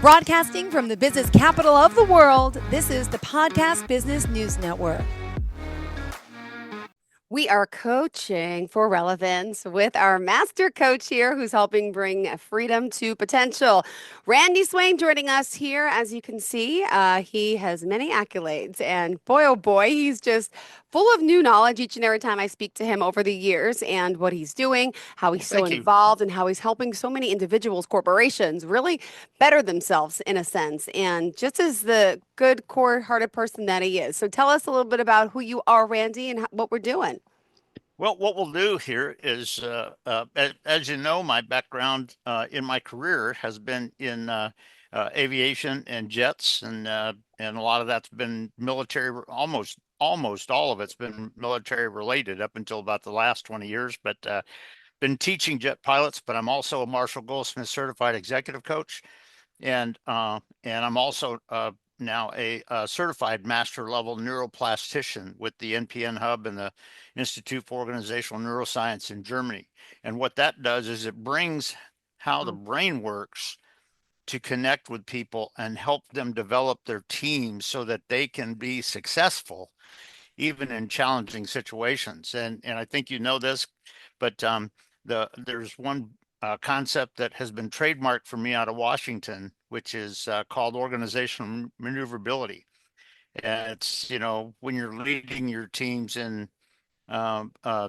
Broadcasting from the business capital of the world, this is the Podcast Business News Network. We are coaching for relevance with our master coach here who's helping bring freedom to potential. Randy Swaim joining us here. As you can see, he has many accolades, and boy, oh boy, he's just full of new knowledge each and every time I speak to him over the years and what he's doing, how he's so Thank you. involved, and how he's helping so many individuals, corporations really better themselves in a sense. And just as the good core-hearted person that he is. So tell us a little bit about who you are, Randy, and what we're doing. Well, what we'll do here is, as you know, my background in my career has been in aviation and jets, and a lot of that's been military. Almost all of it's been military related up until about the last 20 years. But been teaching jet pilots. But I'm also a Marshall Goldsmith certified executive coach, and I'm also now a certified master level neuroplastician with the NPN Hub and the Institute for Organizational Neuroscience in Germany. And what that does is it brings how the brain works to connect with people and help them develop their teams so that they can be successful even in challenging situations. And I think you know this, but there's one concept that has been trademarked for me out of Washington, which is called organizational maneuverability. And it's, when you're leading your teams in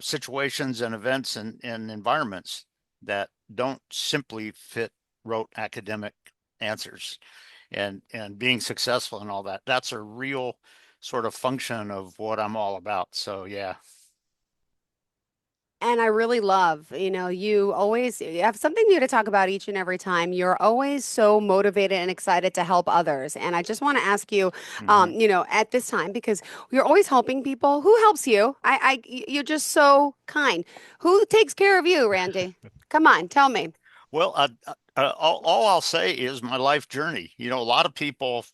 situations and events and environments that don't simply fit rote academic answers, and being successful and all that. That's a real sort of function of what I'm all about. So yeah. And I really love, you have something new to talk about each and every time. You're always so motivated and excited to help others. And I just want to ask you, Mhm. at this time, because you're always helping people. Who helps you? You're just so kind. Who takes care of you, Randy? Come on, tell me. Well, all I'll say is my life journey. A lot of people,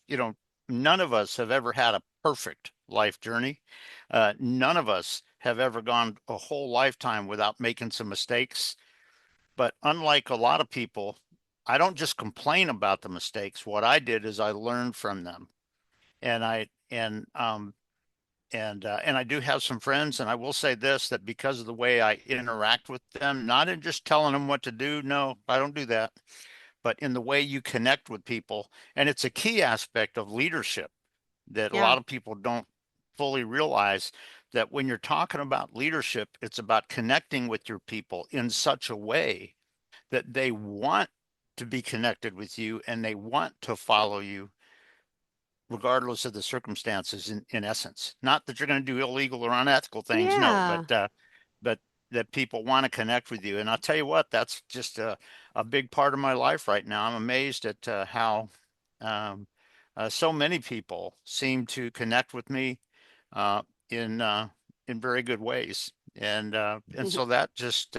none of us have ever had a perfect life journey. None of us have ever gone a whole lifetime without making some mistakes. But unlike a lot of people, I don't just complain about the mistakes. What I did is I learned from them, and I do have some friends, and I will say this, that because of the way I interact with them, not in just telling them what to do. No, I don't do that, but in the way you connect with people. And it's a key aspect of leadership that a Yeah. lot of people don't fully realize, that when you're talking about leadership, it's about connecting with your people in such a way that they want to be connected with you and they want to follow you regardless of the circumstances, in essence. Not that you're going to do illegal or unethical things, no, Yeah. but that people want to connect with you. And I'll tell you what, that's just a big part of my life right now. I'm amazed at how um, so many people seem to connect with me uh, in very good ways. And so that just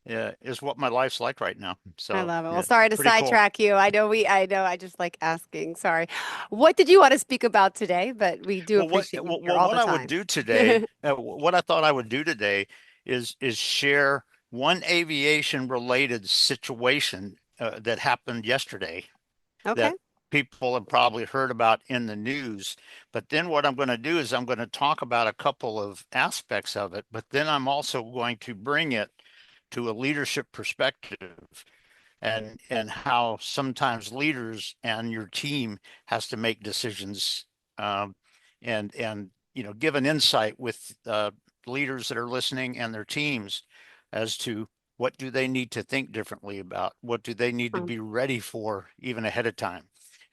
is what my life's like right now. I So love it. Well, yeah, sorry to pretty cool. sidetrack you. I know, I just like asking. Sorry. What did you want to speak about today? But we do Well, appreciate you here all what the I would time. do today, what I thought I would do today is share one aviation related situation that happened yesterday Okay. that people have probably heard about in the news. But then what I'm going to do is I'm going to talk about a couple of aspects of it, but then I'm also going to bring it to a leadership perspective, and how sometimes leaders and your team has to make decisions, um, and give an insight with leaders that are listening and their teams as to what do they need to think differently about, what do they need to Um, be ready for even ahead of time.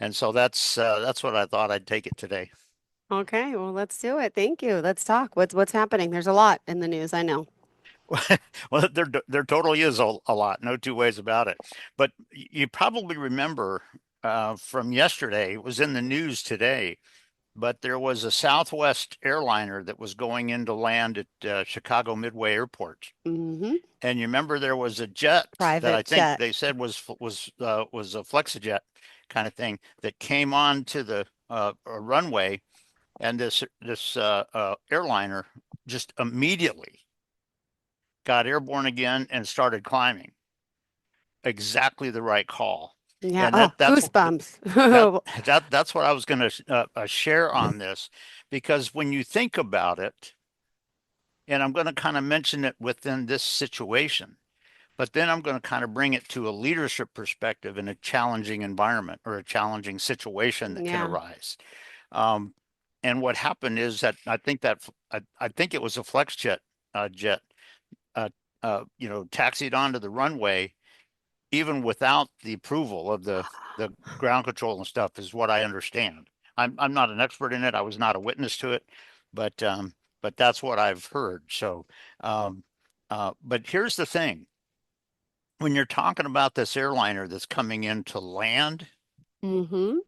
And so that's what I thought I'd take it today. okay. Well, let's do it. Thank you. Let's talk. What's happening? There's a lot in the news. I know. Well, there totally is a lot, no two ways about it. But you probably remember from yesterday, it was in the news today, but there was a Southwest airliner that was going in to land at Chicago Midway Airport. Mm-hmm. And you remember there was a jet that I Private think jet. they said was a Flexijet kind of thing that came on to the runway, and this airliner just immediately got airborne again and started climbing. Exactly the right call. Yeah. And Oh, that's that goosebumps. that's what I was going to share on this, because when you think about it, and I'm going to kind of mention it within this situation, but then I'm going to kind of bring it to a leadership perspective in a challenging environment or a challenging situation that can Yeah. arise. Um, and what happened is that I think it was a flex jet, uh, taxied onto the runway even without the approval of the ground control and stuff, is what I understand. I'm not an expert in it. I was not a witness to it, but that's what I've heard. So, um, but here's the thing: when you're talking about this airliner that's coming in to land, Mm-hmm.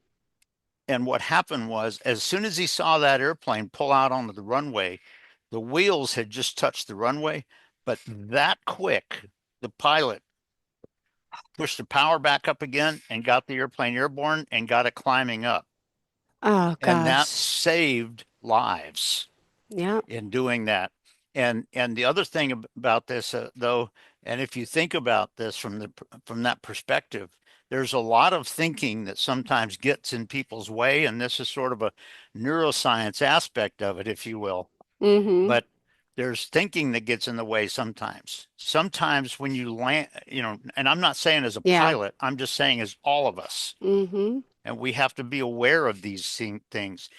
and what happened was, as soon as he saw that airplane pull out onto the runway, the wheels had just touched the runway, but that quick, the pilot pushed the power back up again and got the airplane airborne and got it climbing up. Oh And that gosh. saved lives Yeah. in doing that. And the other thing about this, though, and if you think about this from that perspective, there's a lot of thinking that sometimes gets in people's way, and this is sort of a neuroscience aspect of it, if you will. Mm-hmm. But there's thinking that gets in the way sometimes. Sometimes when you land, and I'm not saying as a Yeah. pilot, I'm just saying as all of us, Mm-hmm. and we have to be aware of these things.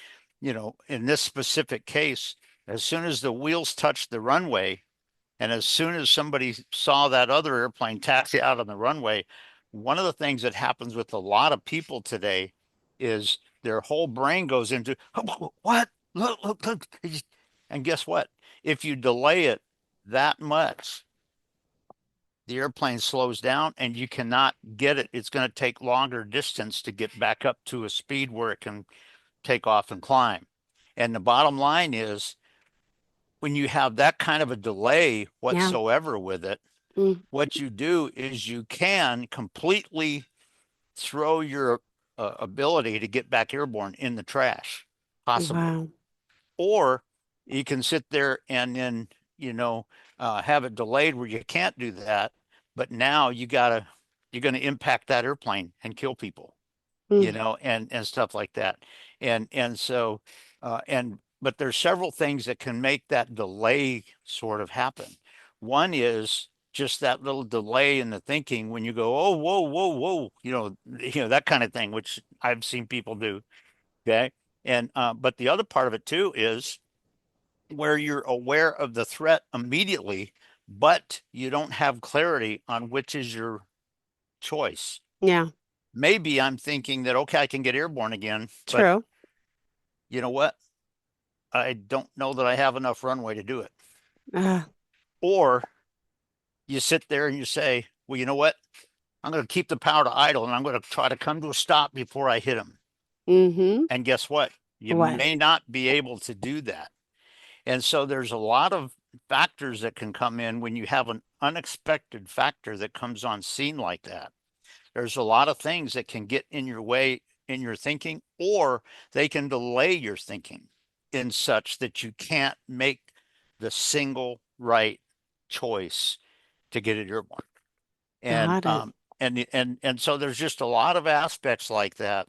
In this specific case, as soon as the wheels touched the runway, and as soon as somebody saw that other airplane taxi out on the runway, one of the things that happens with a lot of people today is their whole brain goes into, "Oh, what? Look, look, look." And guess what? If you delay it that much, the airplane slows down and you cannot get it. It's going to take longer distance to get back up to a speed where it can take off and climb. And the bottom line is, when you have that kind of a delay Yeah. whatsoever with it, Mm. what you do is you can completely throw your ability to get back airborne in the trash, possibly. Wow. Or you can sit there and then, have it delayed where you can't do that, but now you're going to impact that airplane and kill people, Mm. and stuff like that. And so, but there's several things that can make that delay sort of happen. One is just that little delay in the thinking when you go, "Oh, whoa, whoa, whoa," that kind of thing, which I've seen people do. Okay. And but the other part of it too is where you're aware of the threat immediately, but you don't have clarity on which is your choice. Yeah. Maybe I'm thinking that, okay, I can get airborne again, but True. you know what? I don't know that I have enough runway to do it. Uh, Or you sit there and you say, well, you know what? I'm going to keep the power to idle and I'm going to try to come to a stop before I hit him. mm-hmm. And guess what? You What? may not be able to do that. And so there's a lot of factors that can come in when you have an unexpected factor that comes on scene like that. There's a lot of things that can get in your way in your thinking, or they can delay your thinking in such that you can't make the single right choice to get it airborne. And Got it. and so there's just a lot of aspects like that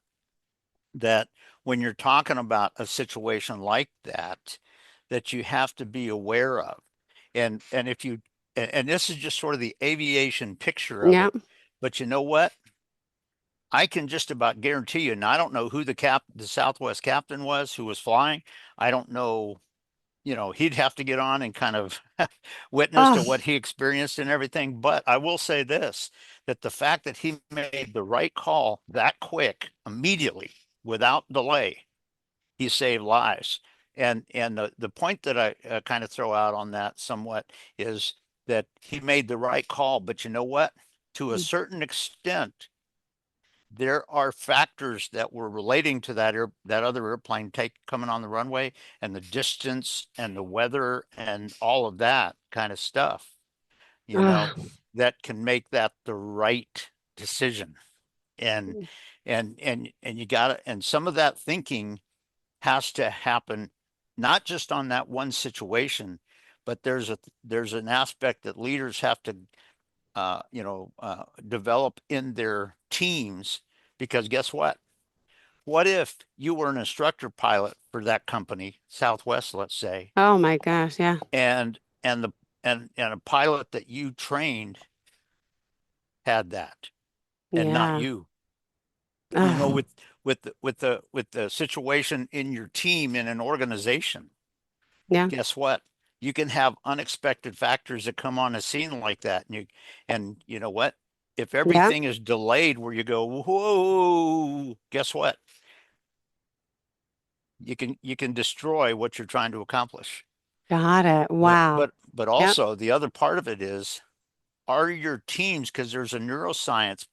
when you're talking about a situation like that you have to be aware of. And if you and this is just sort of the aviation picture of Yeah. it, but you know what? I can just about guarantee you, and I don't know who the Southwest captain was who was flying. I don't know, he'd have to get on and kind of witness to Oh. what he experienced and everything. But I will say this, that the fact that he made the right call that quick, immediately, without delay, he saved lives. And the point that I kind of throw out on that somewhat is that he made the right call. But you know what? To a Mm. certain extent, there are factors that were relating to that other airplane coming on the runway, and the distance and the weather and all of that kind of stuff, you know, Ah. that can make that the right decision. And and you got to, and some of that thinking has to happen not just on that one situation, but there's an aspect that leaders have to develop in their teams. Because guess what? What if you were an instructor pilot for that company, Southwest, let's say, Oh my gosh. Yeah. and the and a pilot that you trained had that and not Yeah. you. You know, Oh, with the situation in your team in an organization, yeah. guess what? You can have unexpected factors that come on a scene like that. And you know what? If Yeah. everything is delayed where you go, whoa, guess what? You can destroy what you're trying to accomplish. Got it. Wow. But Yep. also the other part of it is, are your teams, because there's a neuroscience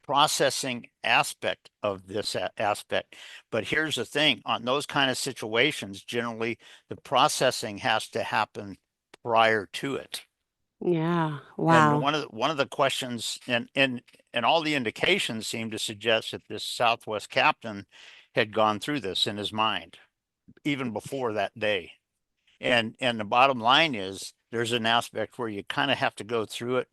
processing aspect of this aspect. But here's the thing, on those kind of situations, generally the processing has to happen prior to it. Yeah. And Wow. one of the questions, and all the indications seem to suggest that this Southwest captain had gone through this in his mind even before that day. And the bottom line is, there's an aspect where you kind of have to go through it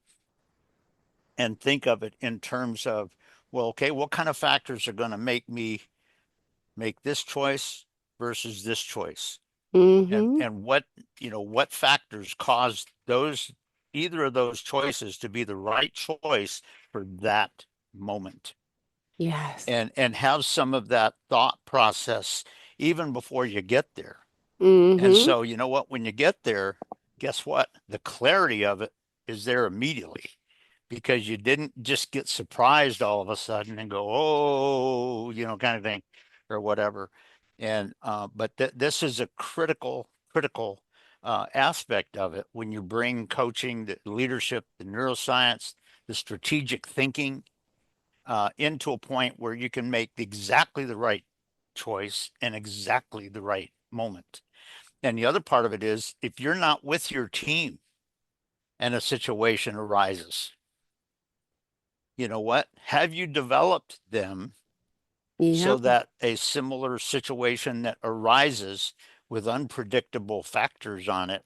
and think of it in terms of, well, okay, what kind of factors are going to make me make this choice versus this choice? Mm-hmm. And what, what factors cause those, either of those choices to be the right choice for that moment? Yes. And have some of that thought process even before you get there. And Mm-hmm. so, you know what, when you get there, guess what? The clarity of it is there immediately, because you didn't just get surprised all of a sudden and go, oh, kind of thing, or whatever. And but this is a critical aspect of it when you bring coaching, the leadership, the neuroscience, the strategic thinking into a point where you can make exactly the right choice and exactly the right moment. And the other part of it is, if you're not with your team and a situation arises, you know what? Have you developed them so Yep. that a similar situation that arises with unpredictable factors on it,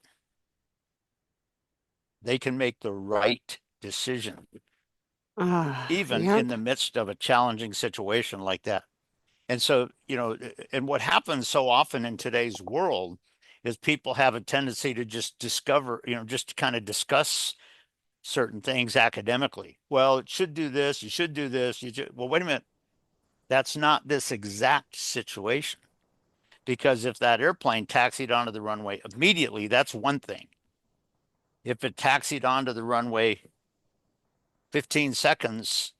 they can make the right decision, Ah, even in yep. the midst of a challenging situation like that? And so, and what happens so often in today's world is people have a tendency to just discover, just to kind of discuss certain things academically. Well, it should do this, you should do this. Well, wait a minute. That's not this exact situation. Because if that airplane taxied onto the runway immediately, that's one thing. If it taxied onto the runway 15 seconds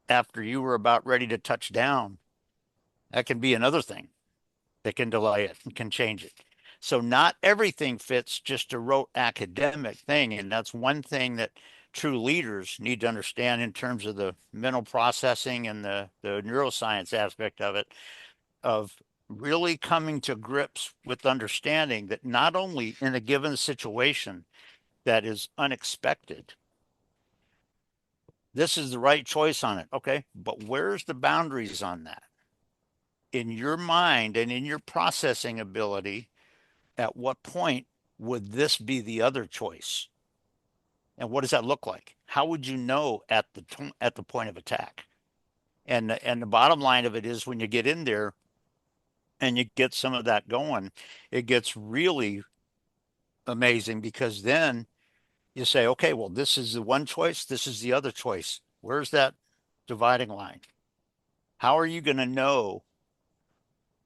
after you were about ready to touch down, that can be another thing that can delay it and can change it. So not everything fits just a rote academic thing. And that's one thing that true leaders need to understand in terms of the mental processing and the neuroscience aspect of it, of really coming to grips with understanding that not only in a given situation that is unexpected, this is the right choice on it. Okay, but where's the boundaries on that? In your mind and in your processing ability, at what point would this be the other choice? And what does that look like? How would you know at the point of attack? And the bottom line of it is, when you get in there and you get some of that going, it gets really amazing, because then you say, okay, well, this is the one choice, this is the other choice. Where's that dividing line? How are you going to know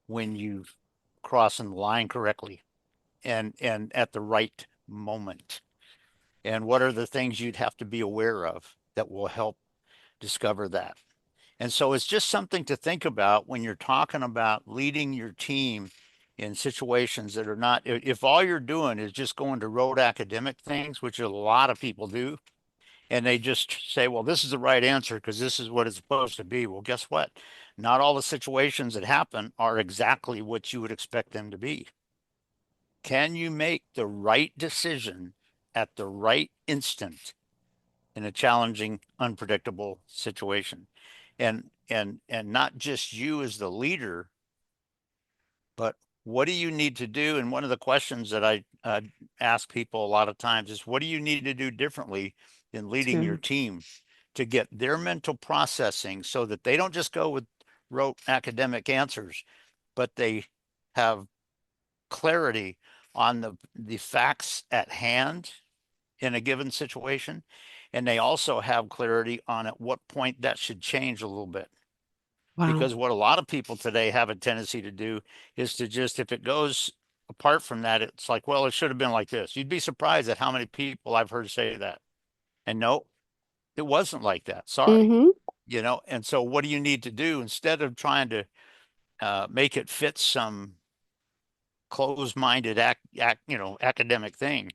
when you've crossing the line correctly and at the right moment? And what are the things you'd have to be aware of that will help discover that? And so it's just something to think about when you're talking about leading your team in situations that are not, if all you're doing is just going to rote academic things, which a lot of people do, and they just say, well, this is the right answer because this is what it's supposed to be. Well, guess what? Not all the situations that happen are exactly what you would expect them to be. Can you make the right decision at the right instant in a challenging, unpredictable situation? And not just you as the leader, but what do you need to do? And one of the questions that I ask people a lot of times is, what do you need to do differently in leading your Too. team to get their mental processing so that they don't just go with rote academic answers, but they have clarity on the facts at hand in a given situation, and they also have clarity on at what point that should change a little bit. Wow. Because what a lot of people today have a tendency to do is to just, if it goes apart from that, it's like, well, it should have been like this. You'd be surprised at how many people I've heard say that. And no, it wasn't like that. Sorry. Mm-hmm. And so what do you need to do instead of trying to make it fit some closed-minded academic thing?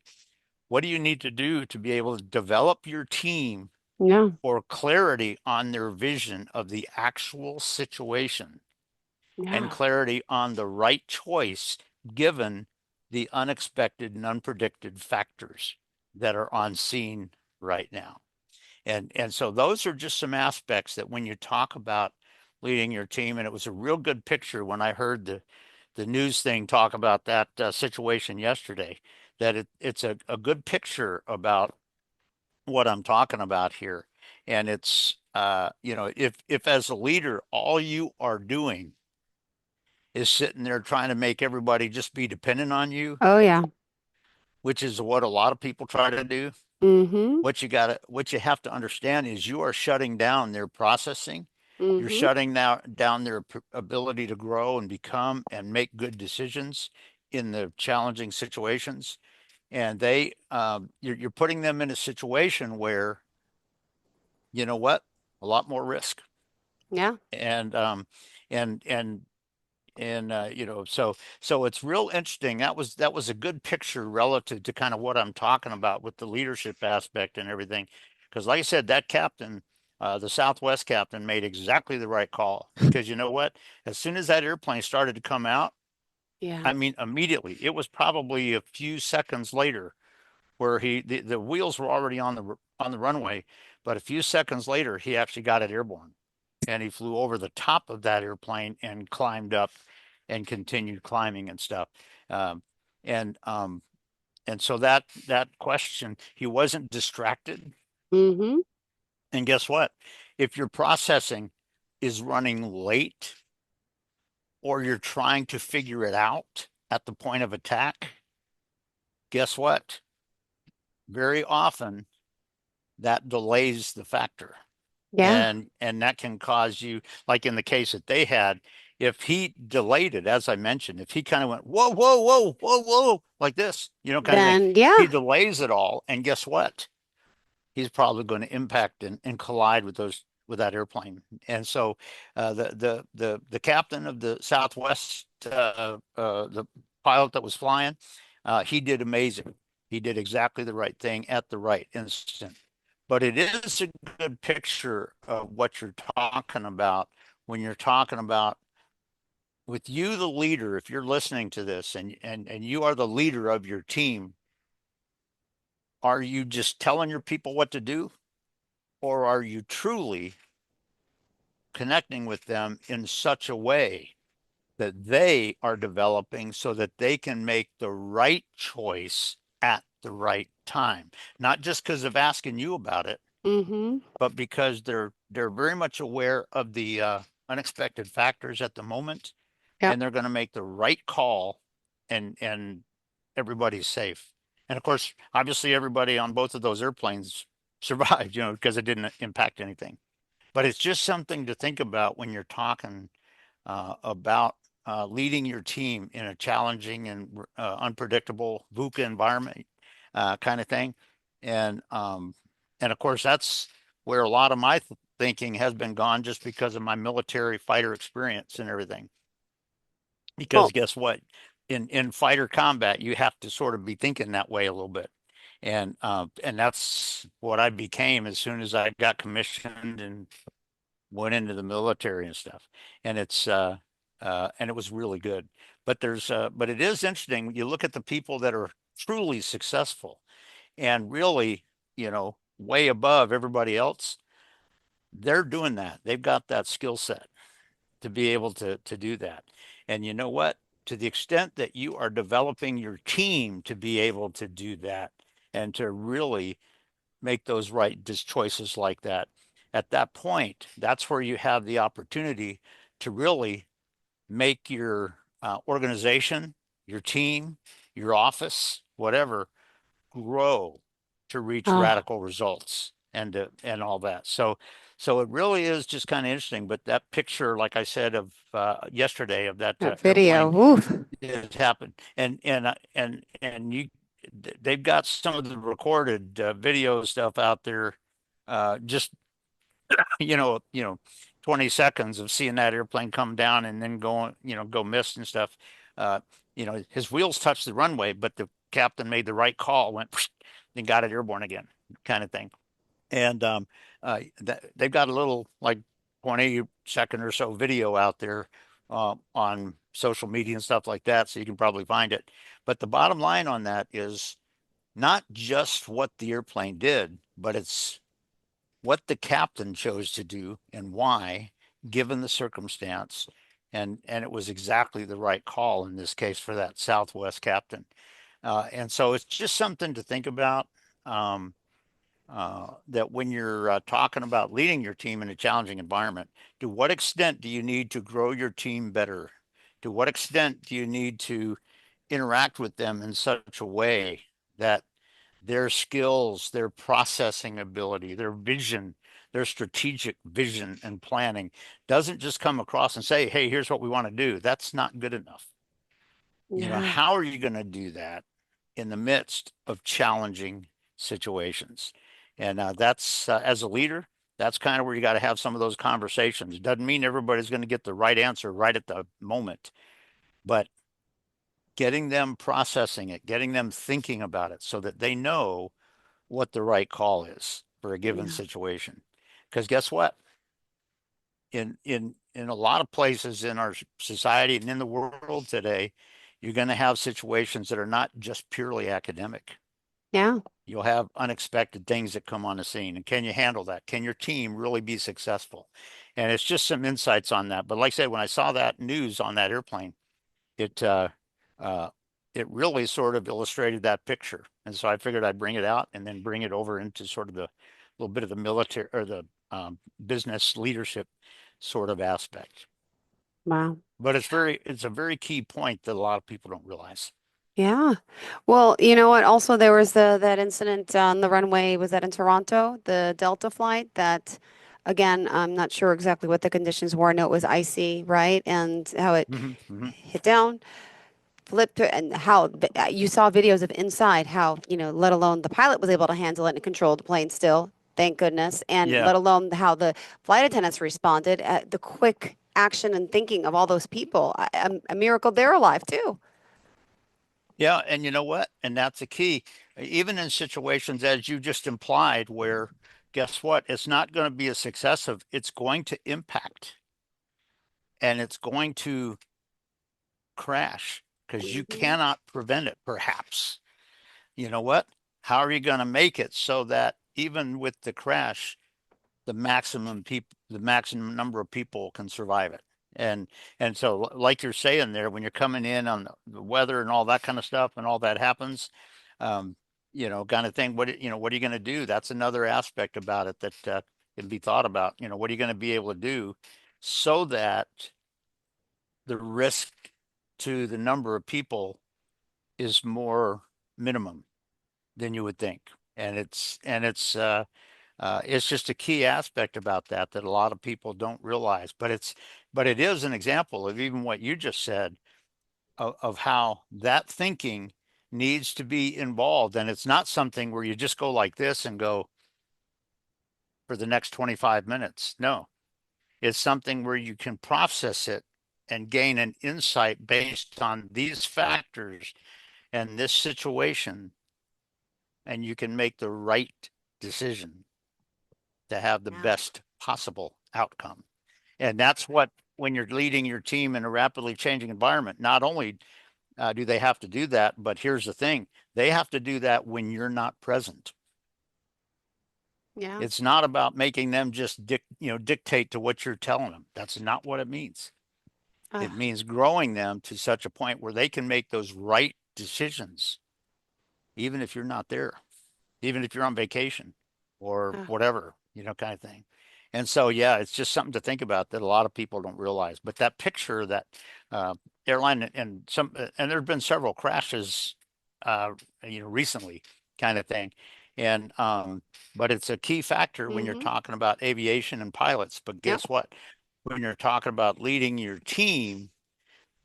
What do you need to do to be able to develop your team Yeah. for clarity on their vision of the actual situation and Yeah. clarity on the right choice given the unexpected and unpredicted factors that are on scene right now? And so those are just some aspects that when you talk about leading your team, and it was a real good picture when I heard the news thing talk about that situation yesterday, that it's a good picture about what I'm talking about here. And it's if as a leader all you are doing is sitting there trying to make everybody just be dependent on you, Oh yeah. which is what a lot of people try to do, Mm-hmm. what you have to understand is you are shutting down their processing. You're Mm-hmm. shutting down their ability to grow and become and make good decisions in the challenging situations. And you're putting them in a situation where, you know what, a lot more risk. Yeah. And and and so it's real interesting. That was a good picture relative to kind of what I'm talking about with the leadership aspect and everything. Because like I said, that captain, the Southwest captain, made exactly the right call. Because you know what? As soon as that airplane started to come out, Yeah. I mean, immediately, it was probably a few seconds later where the wheels were already on the runway, but a few seconds later, he actually got it airborne, and he flew over the top of that airplane and climbed up and continued climbing and stuff. Um, and um, and so that question, he wasn't distracted. Mm-hmm. And guess what? If your processing is running late or you're trying to figure it out at the point of attack, guess what? Very often that delays the factor. Yeah. And that can cause you, like in the case that they had, if he delayed it, as I mentioned, if he kind of went whoa whoa whoa whoa whoa like this, kind of thing, Then yeah. he delays it all, and guess what, he's probably going to impact and collide with that airplane. And so the captain of the Southwest, the pilot that was flying, he did amazing. He did exactly the right thing at the right instant. But it is a good picture of what you're talking about when you're talking about, with you, the leader, if you're listening to this and you are the leader of your team, are you just telling your people what to do? Or are you truly connecting with them in such a way that they are developing so that they can make the right choice at the right time? Not just because of asking you about it, Mm-hmm. but because they're very much aware of the unexpected factors at the moment, Yep. and they're going to make the right call, and everybody's safe. And of course, obviously, everybody on both of those airplanes survived, because it didn't impact anything. But it's just something to think about when you're talking about leading your team in a challenging and unpredictable VUCA environment, kind of thing. And and of course, that's where a lot of my thinking has been gone, just because of my military fighter experience and everything. Because Well, guess what? In fighter combat, you have to sort of be thinking that way a little bit. And that's what I became as soon as I got commissioned and went into the military and stuff. And and it was really good. But it is interesting when you look at the people that are truly successful and really, way above everybody else. They're doing that. They've got that skill set to be able to do that. And you know what? to the extent that you are developing your team to be able to do that and to really make those right choices like that, at that point, that's where you have the opportunity to really make your organization, your team, your office, whatever, grow to reach Oh, radical results and all that. So it really is just kind of interesting. But that picture, like I said, of yesterday of that that video. airplane, Woof. it happened, and they've got some of the recorded video stuff out there. Just you know, 20 seconds of seeing that airplane come down and then go missed and stuff. Uh, his wheels touched the runway, but the captain made the right call, went, then got it airborne again, kind of thing. And they've got a little like 20-second or so video out there on social media and stuff like that, so you can probably find it. But the bottom line on that is not just what the airplane did, but it's what the captain chose to do and why, given the circumstance. And it was exactly the right call in this case for that Southwest captain. And so it's just something to think about. That when you're talking about leading your team in a challenging environment, to what extent do you need to grow your team better? To what extent do you need to interact with them in such a way that their skills, their processing ability, their vision, their strategic vision and planning doesn't just come across and say, hey, here's what we want to do. That's not good enough. Yeah. How are you going to do that in the midst of challenging situations? And that's as a leader, that's kind of where you got to have some of those conversations. It doesn't mean everybody's going to get the right answer right at the moment, but getting them processing it, getting them thinking about it so that they know what the right call is for a given Yeah. situation. Because guess what? In a lot of places in our society and in the world today, you're going to have situations that are not just purely academic. Yeah. You'll have unexpected things that come on the scene. And can you handle that? Can your team really be successful? And it's just some insights on that. But like I said, when I saw that news on that airplane, it uh, it really sort of illustrated that picture. And so I figured I'd bring it out and then bring it over into sort of the little bit of the military or the business leadership sort of aspect. Wow. But it's a very key point that a lot of people don't realize. Yeah. Well, you know what? Also, there was that incident on the runway. Was that in Toronto, the Delta flight? That, again, I'm not sure exactly what the conditions were. I know it was icy, right? And how it Hmm. Hmm. hit down, flipped, and how you saw videos of inside. How let alone the pilot was able to handle it and control the plane still. Thank goodness. And Yeah. let alone how the flight attendants responded, the quick action and thinking of all those people. A miracle they're alive too. Yeah. And you know what? And that's the key. Even in situations, as you just implied, where guess what? It's not going to be a success of, it's going to impact and it's going to crash because you Mhm. cannot prevent it, perhaps. You know what? How are you going to make it so that even with the crash, the maximum number of people can survive it? And so, like you're saying there, when you're coming in on the weather and all that kind of stuff, and all that happens, um, kind of thing. What are you going to do? That's another aspect about it that can be thought about. What are you going to be able to do so that the risk to the number of people is more minimum than you would think. And it's just a key aspect about that a lot of people don't realize. But it is an example of even what you just said of how that thinking needs to be involved. And it's not something where you just go like this and go for the next 25 minutes. No, it's something where you can process it and gain an insight based on these factors and this situation, and you can make the right decision to have the Yeah. best possible outcome. And that's what, when you're leading your team in a rapidly changing environment, not only do they have to do that, but here's the thing, they have to do that when you're not present. Yeah. It's not about making them just dictate to what you're telling them. That's not what it means. It means growing them to such a point where they can make those right decisions, even if you're not there, even if you're on vacation or whatever, kind of thing. And so, yeah, it's just something to think about that a lot of people don't realize. But that picture, that airline, and there've been several crashes, recently, kind of thing. And but it's a key factor when you're talking about aviation and pilots. But guess what? When you're talking about leading your team,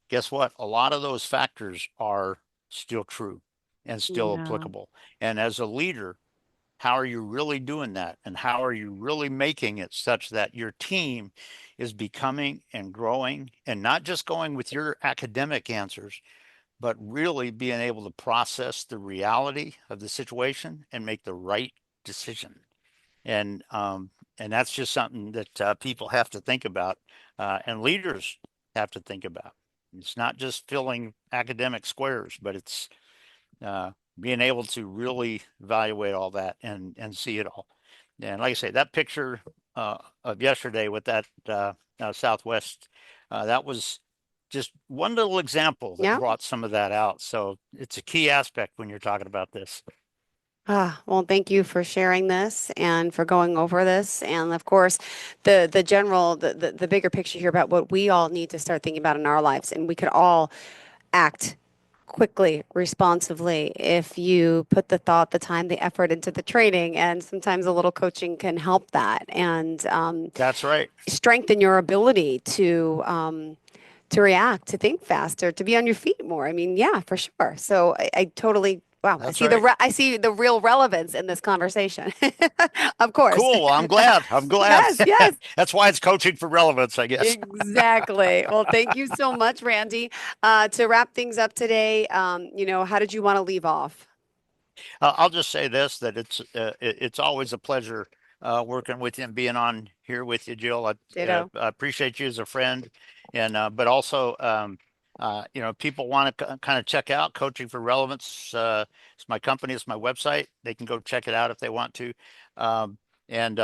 guess what? A lot of those factors are still true and still applicable. And as a leader, how are you really doing that? And how are you really making it such that your team is becoming and growing, and not just going with your academic answers, but really being able to process the reality of the situation and make the right decision. And that's just something that people have to think about, and leaders have to think about. It's not just filling academic squares, but it's being able to really evaluate all that and see it all. And like I say, that picture of yesterday with that Southwest, that was just one little example that brought some of that out. So it's a key aspect when you're talking about this. Well, thank you for sharing this and for going over this. And of course, the general, the bigger picture here about what we all need to start thinking about in our lives. And we could all act quickly, responsively, if you put the thought, the time, the effort into the training. And sometimes a little coaching can help that. And that's right. Strengthen your ability to react, to think faster, to be on your feet more. I mean, yeah, for sure. So I totally. Wow, I see the real relevance in this conversation. Of course. Cool. Well, I'm glad. Yes, yes. That's why it's coaching for relevance, I guess. Exactly. Well, thank you so much, Randy. To wrap things up today, how did you want to leave off? I'll just say this, that it's always a pleasure working with you and being on here with you, Jill. I appreciate you as a friend, and but also people want to kind of check out Coaching for Relevance. It's my company, it's my website. They can go check it out if they want to. And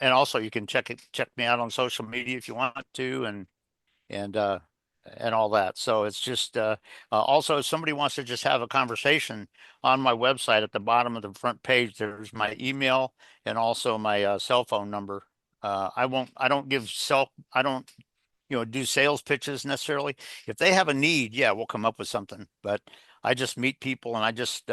also you can check me out on social media if you want to, and all that. So it's just also, if somebody wants to just have a conversation, on my website at the bottom of the front page, there's my email and also my cell phone number. I don't do sales pitches necessarily. If they have a need, we'll come up with something. But I just meet people, and I just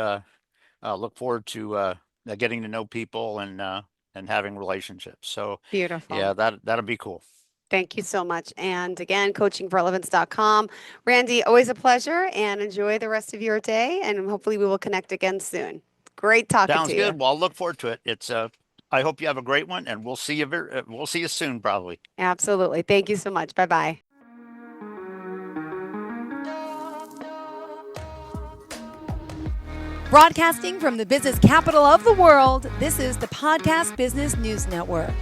look forward to getting to know people and having relationships. So beautiful. Yeah, that'll be cool. Thank you so much. And again, coachingforrelevance.com. Randy, always a pleasure, and enjoy the rest of your day. And hopefully we will connect again soon. Great talking to you. Sounds good. Well, I'll look forward to it. It's I hope you have a great one, and we'll see you soon, probably. Absolutely. Thank you so much. Bye-bye. Broadcasting from the business capital of the world, this is the Podcast Business News Network.